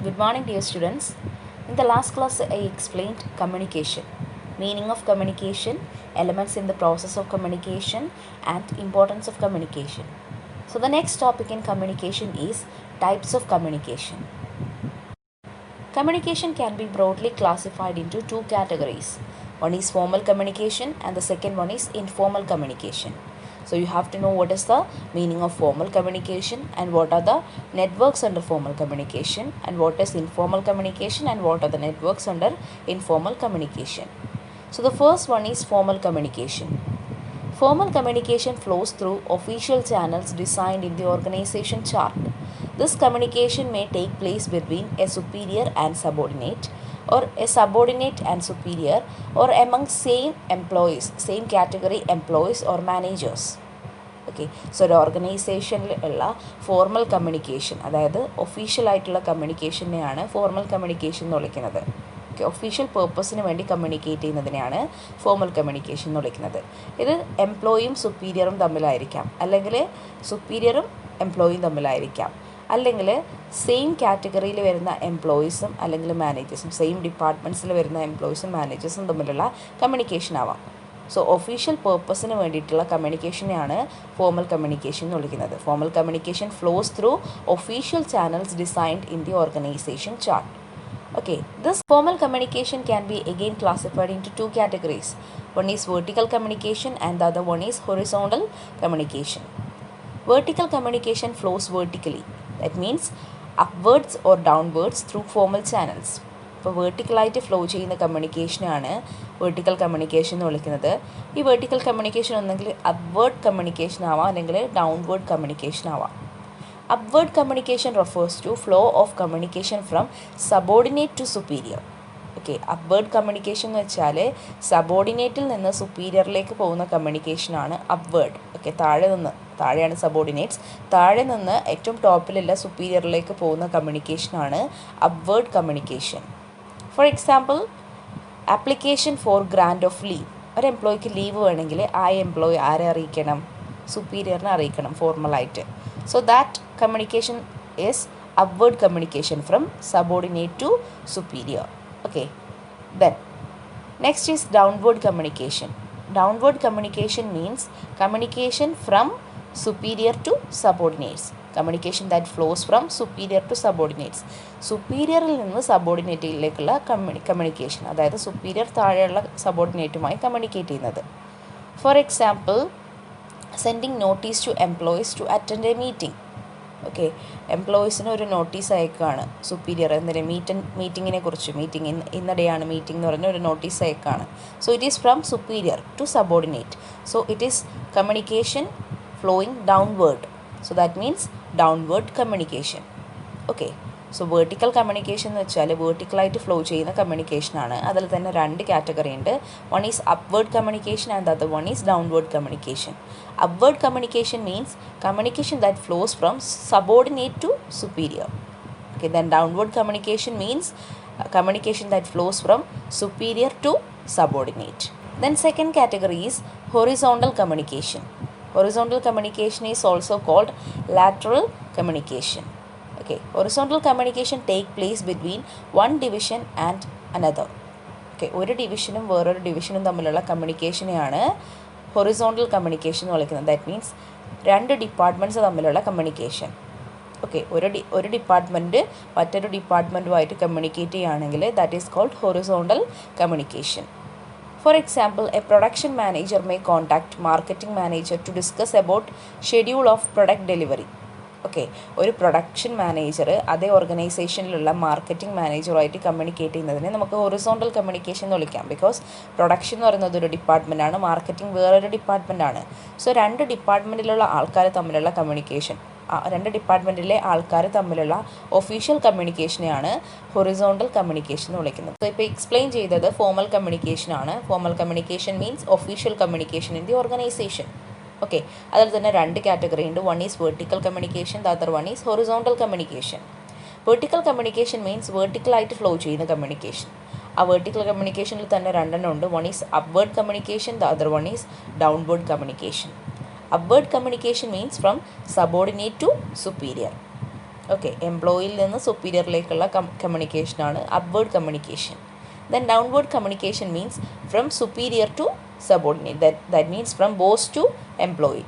Good morning, dear students. In the last class, I explained communication, meaning of communication, elements in the process of communication, and importance of communication. So, the next topic in communication is types of communication. Communication can be broadly classified into two categories. One is formal communication, and the second one is informal communication. So you have to know what is the meaning of formal communication and what are the networks under formal communication, and what is informal communication and what are the networks under informal communication. So the first one is formal communication. Formal communication flows through official channels designed in the organization chart. This communication may take place between a superior and subordinate, or a subordinate and superior, or among same employees, same category employees or managers. Okay so ഒരു ഓർഗനൈസേഷനിൽ ഉള്ള formal communication, അതായത് ഒഫീഷ്യലായിട്ടുള്ള കമ്മ്യൂണിക്കേഷനെയാണ് formal communication എന്ന് വിളിക്കുന്നത്. Okay, official പേർപ്പസിന് വേണ്ടി communicate ചെയ്യുന്നതിനെയാണ് formal communication എന്ന് വിളിക്കുന്നത്. ഇത് എംപ്ലോയിയും സുപ്പീരിയറും തമ്മിലായിരിക്കാം, അല്ലെങ്കിൽ സുപ്പീരിയറും എംപ്ലോയിയും തമ്മിലായിരിക്കാം, അല്ലെങ്കിൽ സെയിം കാറ്റഗറിയിൽ വരുന്ന എംപ്ലോയീസും അല്ലെങ്കിൽ മാനേജേഴ്സും, സെയിം ഡിപ്പാർട്ട്മെൻറ്റ്സിൽ വരുന്ന എംപ്ലോയീസും മാനേജേഴ്സും തമ്മിലുള്ള കമ്മ്യൂണിക്കേഷൻ ആവാം. സോ ഒഫീഷ്യൽ പേർപ്പസിന് വേണ്ടിയിട്ടുള്ള കമ്മ്യൂണിക്കേഷനെയാണ് ഫോർമൽ കമ്മ്യൂണിക്കേഷൻ എന്ന് വിളിക്കുന്നത്. Formal communication flows through official channels designed in the organisation chart. Okay, this formal communication can be again classified into two categories. One is vertical communication and the other one is horizontal communication. Vertical communication flows vertically. That means upwards or downwards through formal channels. ഇപ്പോൾ വേർട്ടിക്കലായിട്ട് flow ചെയ്യുന്ന കമ്മ്യൂണിക്കേഷനാണ് vertical communication എന്ന് വിളിക്കുന്നത്. ഈ vertical communication ഒന്നെങ്കിൽ upward communication ആവാം, അല്ലെങ്കിൽ downward communication ആവാം. Upward communication refers to flow of communication from subordinate to superior. Okay, upward communication എന്ന് വെച്ചാൽ സബോർഡിനേറ്റിൽ നിന്ന് സുപ്പീരിയറിലേക്ക് പോകുന്ന കമ്മ്യൂണിക്കേഷനാണ് അപ്വേർഡ്. ഓക്കെ, താഴെയാണ് സബോർഡിനേറ്റ്സ്, താഴെ നിന്ന് ഏറ്റവും ടോപ്പിലുള്ള സുപ്പീരിയറിലേക്ക് പോകുന്ന കമ്മ്യൂണിക്കേഷനാണ് upward communication. For example, application for grant of leave. ഒരു എംപ്ലോയിക്ക് ലീവ് വേണമെങ്കിൽ ആ എംപ്ലോയി ആരെ അറിയിക്കണം? സുപ്പീരിയറിനെ അറിയിക്കണം ഫോർമലായിട്ട്. So that communication is upward communication from subordinate to superior. Okay, then next is downward communication. Downward communication means communication from superior to subordinates. Communication that flows from superior to subordinates. സുപ്പീരിയറിൽ നിന്ന് സബോർഡിനേറ്റിലേക്കുള്ള communication, അതായത് superior താഴെയുള്ള സബോർഡിനേറ്റുമായി communicate ചെയ്യുന്നത്. For example, sending notice to employees to attend a meeting. Okay, എംപ്ലോയീസിന് ഒരു notice അയക്കുകയാണ് superior, എന്തിന് മീറ്റിങ്ങിനെ കുറിച്ച്, ഇന്നടെയാണ് മീറ്റിംഗ് എന്ന് പറഞ്ഞ ഒരു നോട്ടീസ് അയക്കുകയാണ്. So it is from superior to subordinate. So it is communication flowing downward. So that means downward communication. Okay, so vertical communication എന്ന് വെച്ചാൽ വേർട്ടിക്കലായിട്ട് ഫ്ലോ ചെയ്യുന്ന കമ്മ്യൂണിക്കേഷനാണ്. അതിൽ തന്നെ രണ്ട് കാറ്റഗറി ഉണ്ട്. One is upward communication and other one is downward communication. Upward communication means communication that flows from subordinate to superior. Okay, then downward communication means communication that flows from superior to subordinate. Then second category is horizontal communication. Horizontal communication is also called lateral communication. Okay, horizontal communication take place between one division and another. Okay, ഒരു ഡിവിഷനും വേറൊരു ഡിവിഷനും തമ്മിലുള്ള കമ്മ്യൂണിക്കേഷനെയാണ് horizontal communication എന്ന് വിളിക്കുന്നത്. That means രണ്ട് departments തമ്മിലുള്ള communication. Okay, ഒരു department മറ്റൊരു ഡിപ്പാർട്ട്മെൻറ്റുമായിട്ട് കമ്മ്യൂണിക്കേറ്റ് ചെയ്യുകയാണെങ്കിൽ that is called horizontal communication. For example, a production manager may contact marketing manager to discuss about schedule of product delivery. Okay, ഒരു production manager അതേ ഓർഗനൈസേഷനിലുള്ള marketing മാനേജറുമായിട്ട് communicate ചെയ്യുന്നതിനെ നമുക്ക് ഹൊറിസോണ്ടൽ കമ്മ്യൂണിക്കേഷൻ എന്ന് വിളിക്കാം. ബിക്കോസ് പ്രൊഡക്ഷൻ എന്ന് പറയുന്നത് ഒരു ഡിപ്പാർട്ട്മെൻറ്റാണ്, മാർക്കറ്റിംഗ് വേറൊരു ഡിപ്പാർട്ട്മെൻറ്റാണ്. സോ രണ്ട് ഡിപ്പാർട്ട്മെൻറ്റിലുള്ള ആൾക്കാർ തമ്മിലുള്ള കമ്മ്യൂണിക്കേഷൻ, രണ്ട് ഡിപ്പാർട്ട്മെൻറ്റിലെ ആൾക്കാർ തമ്മിലുള്ള ഒഫീഷ്യൽ കമ്മ്യൂണിക്കേഷനെയാണ് ഹൊറിസോണ്ടൽ കമ്മ്യൂണിക്കേഷൻ എന്ന് വിളിക്കുന്നത്. സോ ഇപ്പോൾ എക്സ്പ്ലെയിൻ ചെയ്തത് ഫോർമൽ കമ്മ്യൂണിക്കേഷൻ ആണ്. Formal communication means official communication in the organization. Okay, അതിൽ തന്നെ രണ്ട് കാറ്റഗറി ഉണ്ട്. One is vertical communication, the other one is horizontal communication. Vertical communication means വെർട്ടിക്കലായിട്ട് ഫ്ലോ ചെയ്യുന്ന കമ്മ്യൂണിക്കേഷൻ. ആ വെർട്ടിക്കൽ കമ്മ്യൂണിക്കേഷനിൽ തന്നെ രണ്ടെണ്ണം ഉണ്ട്. One is upward communication, the other one is downward communication. Upward communication means from subordinate to superior. Okay, എംപ്ലോയിയിൽ നിന്ന് സുപ്പീരിയറിലേക്കുള്ള കമ്മ്യൂണിക്കേഷനാണ് upward communication. Then downward communication means from superior to subordinate. That means from boss to employee.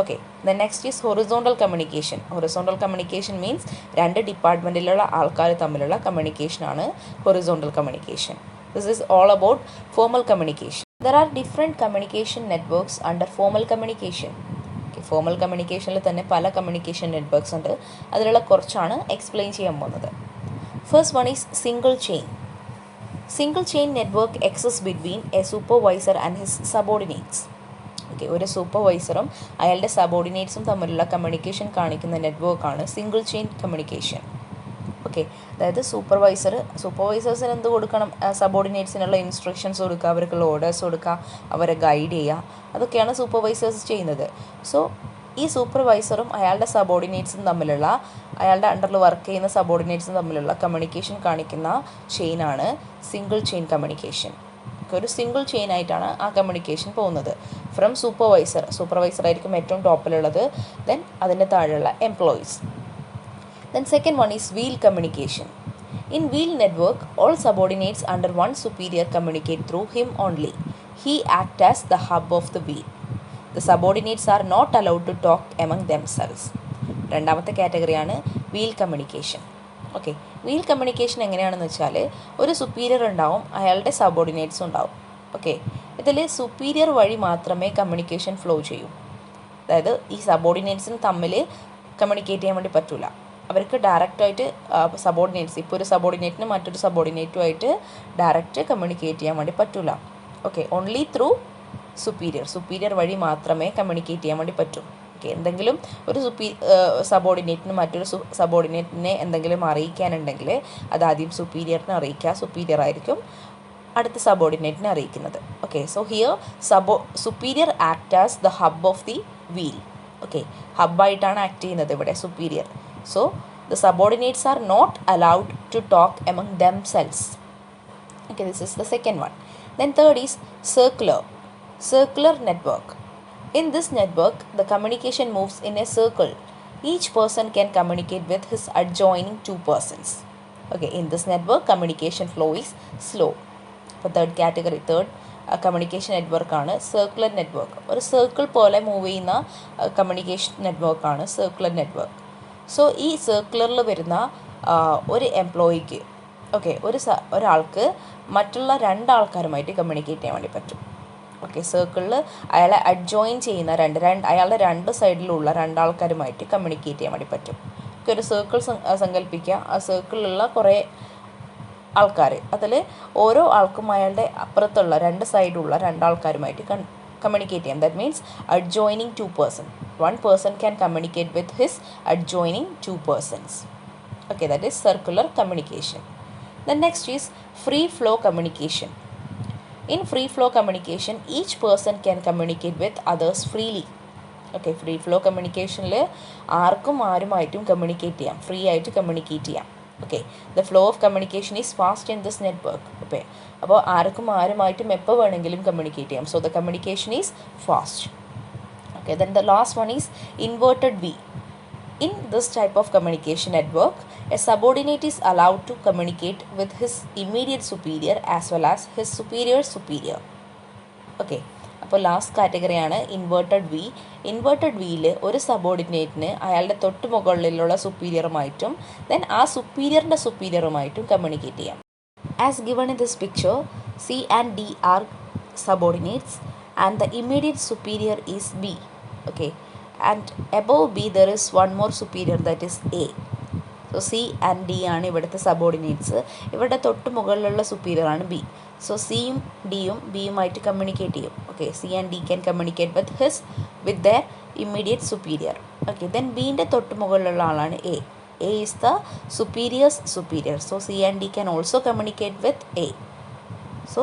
Okay. The next is horizontal communication. Horizontal communication means രണ്ട് ഡിപ്പാർട്ട്മെൻറ്റിലുള്ള ആൾക്കാർ തമ്മിലുള്ള communication ആണ് horizontal communication. This is all about formal communication. There are different communication networks under formal communication. Okay, formal communicationൽ തന്നെ പല communication networks ഉണ്ട്. അതിലുള്ള കുറച്ചാണ് explain ചെയ്യാൻ പോകുന്നത്. First one is single chain. Single chain network exists between a supervisor and his subordinates. Okay, ഒരു സൂപ്പർവൈസറും അയാളുടെ സബോർഡിനേറ്റ്സും തമ്മിലുള്ള കമ്മ്യൂണിക്കേഷൻ കാണിക്കുന്ന നെറ്റ്വർക്കാണ് സിംഗിൾ ചെയിൻ കമ്മ്യൂണിക്കേഷൻ. ഓക്കെ, അതായത് സൂപ്പർവൈസേഴ്സിന് എന്ത് കൊടുക്കണം? സബോർഡിനേറ്റ്സിനുള്ള ഇൻസ്ട്രക്ഷൻസ് കൊടുക്കുക, അവർക്കുള്ള ഓർഡേഴ്സ് കൊടുക്കുക, അവരെ ഗൈഡ് ചെയ്യുക, അതൊക്കെയാണ് സൂപ്പർവൈസേഴ്സ് ചെയ്യുന്നത്. സോ ഈ സൂപ്പർവൈസറും അയാളുടെ സബോർഡിനേറ്റ്സും തമ്മിലുള്ള, അയാളുടെ അണ്ടറിൽ വർക്ക് ചെയ്യുന്ന സബോർഡിനേറ്റ്സും തമ്മിലുള്ള കമ്മ്യൂണിക്കേഷൻ കാണിക്കുന്ന ചെയിനാണ് സിംഗിൾ ചെയിൻ കമ്മ്യൂണിക്കേഷൻ. ഒരു സിംഗിൾ ചെയിൻ ആയിട്ടാണ് ആ കമ്മ്യൂണിക്കേഷൻ പോകുന്നത്. ഫ്രം സൂപ്പർവൈസർ ആയിരിക്കും ഏറ്റവും ടോപ്പിലുള്ളത്, ദെൻ അതിൻ്റെ താഴെയുള്ള employees. Then second one is wheel communication. In wheel network all subordinates under one superior communicate through him only. He act as the hub of the wheel. The subordinates are not allowed to talk among themselves. രണ്ടാമത്തെ കാറ്റഗറിയാണ് wheel communication. Okay, wheel communication എങ്ങനെയാണെന്ന് വെച്ചാൽ ഒരു superior ഉണ്ടാവും, അയാളുടെ സബോർഡിനേറ്റ്സും ഉണ്ടാവും. Okay, ഇതിൽ superior വഴി മാത്രമേ കമ്മ്യൂണിക്കേഷൻ ഫ്ലോ ചെയ്യൂ. അതായത് ഈ സബോർഡിനേറ്റ്സിന് തമ്മിൽ കമ്മ്യൂണിക്കേറ്റ് ചെയ്യാൻ വേണ്ടി പറ്റില്ല. അവർക്ക് ഡയറക്റ്റായിട്ട് സബോർഡിനേറ്റ്സ്, ഇപ്പോൾ ഒരു സബോർഡിനേറ്റിന് മറ്റൊരു സബോർഡിനേറ്റുമായിട്ട് ഡയറക്റ്റ് കമ്മ്യൂണിക്കേറ്റ് ചെയ്യാൻ വേണ്ടി പറ്റില്ല. ഓക്കെ, ഓൺലി ത്രൂ സുപ്പീരിയർ വഴി മാത്രമേ കമ്മ്യൂണിക്കേറ്റ് ചെയ്യാൻ വേണ്ടി പറ്റൂ. ഓക്കെ, എന്തെങ്കിലും ഒരു സബോർഡിനേറ്റിന് മറ്റൊരു സബോർഡിനേറ്റിനെ എന്തെങ്കിലും അറിയിക്കാനുണ്ടെങ്കിൽ അത് ആദ്യം സുപ്പീരിയറിനെ അറിയിക്കുക, സുപ്പീരിയർ ആയിരിക്കും അടുത്ത സബോർഡിനേറ്റിനെ അറിയിക്കുന്നത്. Okay, so here superior act as the hub of the wheel. Okay, ഹബ്ബായിട്ടാണ് ആക്ട് ചെയ്യുന്നത് ഇവിടെ superior. So the subordinates are not allowed to talk among themselves. Okay, this is the second one. Then third is circular network. In this network, the communication moves in a circle. Each person can communicate with his adjoining two persons. Okay, in this network, communication flow is slow. For third communication നെറ്റ്വർക്കാണ് circular network. ഒരു circle പോലെ move ചെയ്യുന്ന communication നെറ്റ്വർക്കാണ് circular network. So ഈ സർക്കുലറിൽ വരുന്ന ഒരു എംപ്ലോയിക്ക്, okay, ഒരാൾക്ക് മറ്റുള്ള രണ്ടാൾക്കാരുമായിട്ട് കമ്മ്യൂണിക്കേറ്റ് ചെയ്യാൻ വേണ്ടി പറ്റും. ഓക്കെ, സർക്കിളിൽ അയാളെ അഡ്ജോയിൻ ചെയ്യുന്ന അയാളുടെ രണ്ട് സൈഡിലുള്ള രണ്ടാൾക്കാരുമായിട്ട് കമ്മ്യൂണിക്കേറ്റ് ചെയ്യാൻ വേണ്ടി പറ്റും. ഓക്കെ, ഒരു സർക്കിൾ സങ്കല്പിക്കുക. ആ സർക്കിളിലുള്ള കുറേ ആൾക്കാർ, അതിൽ ഓരോ ആൾക്കും അയാളുടെ അപ്പുറത്തുള്ള രണ്ട് സൈഡിലുള്ള രണ്ടാൾക്കാരുമായിട്ട് കമ്മ്യൂണിക്കേറ്റ് ചെയ്യാം. That means adjoining two person. One person can communicate with his adjoining two persons. Okay, that is circular communication. Then next is free flow communication. In free flow communication, each person can communicate with others freely. Okay, free flow communicationൽ ആർക്കും ആരുമായിട്ടും communicate ചെയ്യാം, free ആയിട്ട് communicate ചെയ്യാം. Okay, the flow of communication is fast in this network. Okay, അപ്പോൾ ആർക്കും ആരുമായിട്ടും എപ്പോൾ വേണമെങ്കിലും കമ്മ്യൂണിക്കേറ്റ് ചെയ്യാം. So the communication is fast. Okay, then the last one is inverted V. In this type of communication network, a subordinate is allowed to communicate with his immediate superior as well as his superior's superior. Okay, അപ്പോൾ last കാറ്റഗറിയാണ് inverted V. Inverted വിയിൽ ഒരു സബോർഡിനേറ്റിന് അയാളുടെ തൊട്ട് മുകളിലുള്ള സുപ്പീരിയറുമായിട്ടും then ആ സുപ്പീരിയറിൻ്റെ സുപ്പീരിയറുമായിട്ടും communicate ചെയ്യാം. As given in this picture, C and D are subordinates and the immediate superior is B. Okay, and above B there is one more superior, that is A. So C and D ആണ് ഇവിടുത്തെ subordinates. ഇവരുടെ തൊട്ട് മുകളിലുള്ള superior ആണ് B. So സിയും ഡിയും ബിയുമായിട്ട് communicate ചെയ്യും. Okay, C and D can communicate with their immediate superior. Okay, then ബീൻ്റെ തൊട്ട് മുകളിലുള്ള ആളാണ് A. A is the superior's superior. So C and D can also communicate with A. So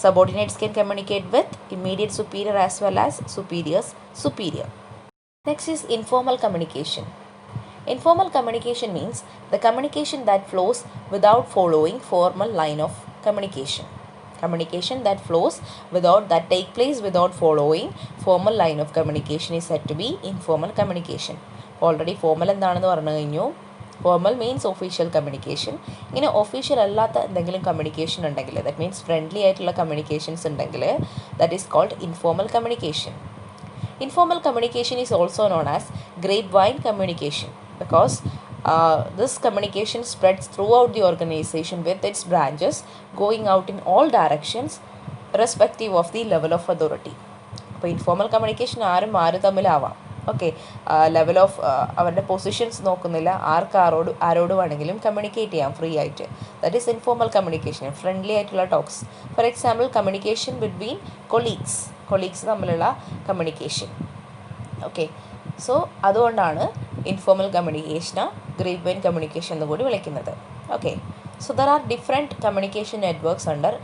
subordinates can communicate with immediate superior as well as superior's superior. Next is informal communication. Informal communication means the communication that flows without following formal line of communication. Communication that take place without following formal line of communication is said to be informal communication. Already formal എന്താണെന്ന് പറഞ്ഞു കഴിഞ്ഞു. Formal means official communication. ഇങ്ങനെ official അല്ലാത്ത എന്തെങ്കിലും communication ഉണ്ടെങ്കിൽ, that means friendly ആയിട്ടുള്ള communications ഉണ്ടെങ്കിൽ, that is called informal communication. Informal communication is also known as grapevine communication because this communication spreads throughout the organization with its branches going out in all directions irrespective of the level of authority. അപ്പോൾ informal communication ആരും തമ്മിലാവാം. Okay, level of അവരുടെ positions നോക്കുന്നില്ല, ആരോട് വേണമെങ്കിലും communicate ചെയ്യാം free ആയിട്ട്. That is informal communication, friendly ആയിട്ടുള്ള talks. For example communication between colleagues തമ്മിലുള്ള കമ്മ്യൂണിക്കേഷൻ. ഓക്കെ, സോ അതുകൊണ്ടാണ് ഇൻഫോർമൽ കമ്മ്യൂണിക്കേഷനെ ഗ്രേപ്പ്വൈൻ കമ്മ്യൂണിക്കേഷൻ എന്ന് കൂടി വിളിക്കുന്നത്. Okay, so there are different communication networks under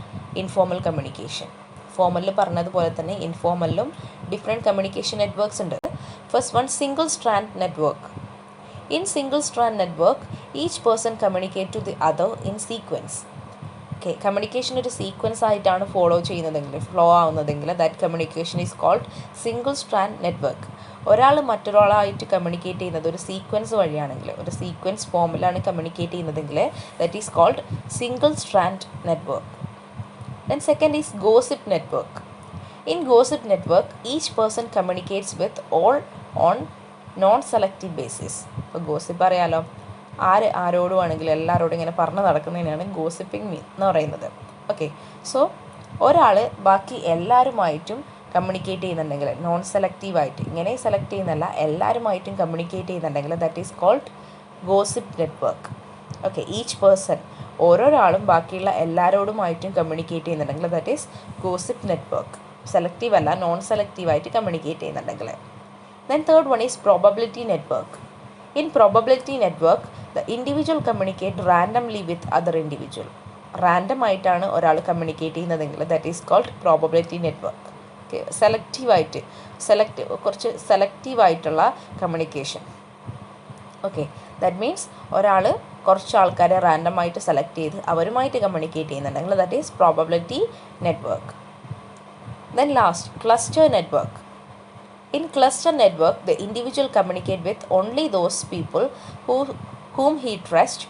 informal communication. ഫോമലിൽ പറഞ്ഞതുപോലെ തന്നെ ഇൻഫോമലിലും ഡിഫറെൻറ്റ് കമ്മ്യൂണിക്കേഷൻ നെറ്റ്വർക്ക്സ് ഉണ്ട്. First one, single strand network. In single strand network, each person communicate to the other in sequence. Okay, communication ഒരു sequence ആയിട്ടാണ് flow ആവുന്നതെങ്കിൽ that communication is called single strand network. ഒരാൾ മറ്റൊരാളായിട്ട് communicate ചെയ്യുന്നത് ഒരു sequence വഴിയാണെങ്കിൽ, ഒരു sequence ഫോമിലാണ് communicate ചെയ്യുന്നതെങ്കിൽ that is called single strand network. Then second is gossip network. In gossip network, each person communicates with all on non-selective basis. ഇപ്പോൾ gossip അറിയാലോ, ആരോടും ആണെങ്കിലും എല്ലാവരോടും ഇങ്ങനെ പറഞ്ഞു നടക്കുന്നതിനാണ് ഗോസിപ്പിംഗ് എന്ന് പറയുന്നത്. ഓക്കെ, സോ ഒരാൾ ബാക്കി എല്ലാവരുമായിട്ടും കമ്മ്യൂണിക്കേറ്റ് ചെയ്യുന്നുണ്ടെങ്കിൽ, നോൺ സെലക്റ്റീവായിട്ട്, ഇങ്ങനെ സെലക്ട് ചെയ്യുന്നല്ല, എല്ലാവരുമായിട്ടും കമ്മ്യൂണിക്കേറ്റ് ചെയ്യുന്നുണ്ടെങ്കിൽ that is called gossip network. Okay, each person, ഓരോരാളും ബാക്കിയുള്ള എല്ലാവരോടുമായിട്ടും കമ്മ്യൂണിക്കേറ്റ് ചെയ്യുന്നുണ്ടെങ്കിൽ that is gossip network. Selective അല്ല, നോൺ സെലക്റ്റീവായിട്ട് കമ്മ്യൂണിക്കേറ്റ് ചെയ്യുന്നുണ്ടെങ്കിൽ. Then third one is probability network. In probability network, the individual communicate randomly with other individual. Random ആയിട്ടാണ് ഒരാൾ communicate ചെയ്യുന്നതെങ്കിൽ that is called probability network. Okay, കുറച്ച് സെലക്റ്റീവായിട്ടുള്ള communication. Okay, that means ഒരാൾ കുറച്ച് ആൾക്കാരെ റാൻഡമായിട്ട് സെലക്ട് ചെയ്ത് അവരുമായിട്ട് കമ്മ്യൂണിക്കേറ്റ് ചെയ്യുന്നുണ്ടെങ്കിൽ that is probability network. Then last, cluster network. In cluster network, the individual communicate with only those people whom he trusts.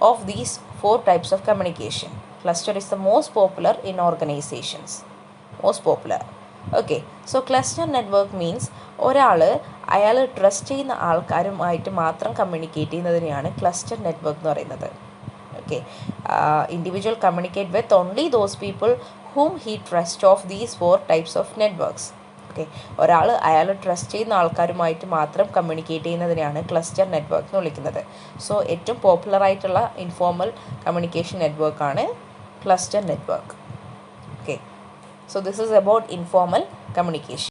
Of these 4 types of communication, cluster is the most popular in organizations. Most popular. Okay, so cluster network means അയാൾ trust ചെയ്യുന്ന ആൾക്കാരുമായിട്ട് മാത്രം communicate ചെയ്യുന്നതിനെയാണ് cluster network എന്ന് പറയുന്നത്. Okay, individual communicate with only those people whom he trusts of these 4 types of networks. Okay, അയാൾ trust ചെയ്യുന്ന ആൾക്കാരുമായിട്ട് മാത്രം കമ്മ്യൂണിക്കേറ്റ് ചെയ്യുന്നതിനെയാണ് ക്ലസ്റ്റർ നെറ്റ്വർക്ക് എന്ന് വിളിക്കുന്നത്. സോ ഏറ്റവും പോപ്പുലർ ആയിട്ടുള്ള ഇൻഫോർമൽ കമ്മ്യൂണിക്കേഷൻ നെറ്റ്വർക്കാണ് cluster network. Okay, so this is about informal communication.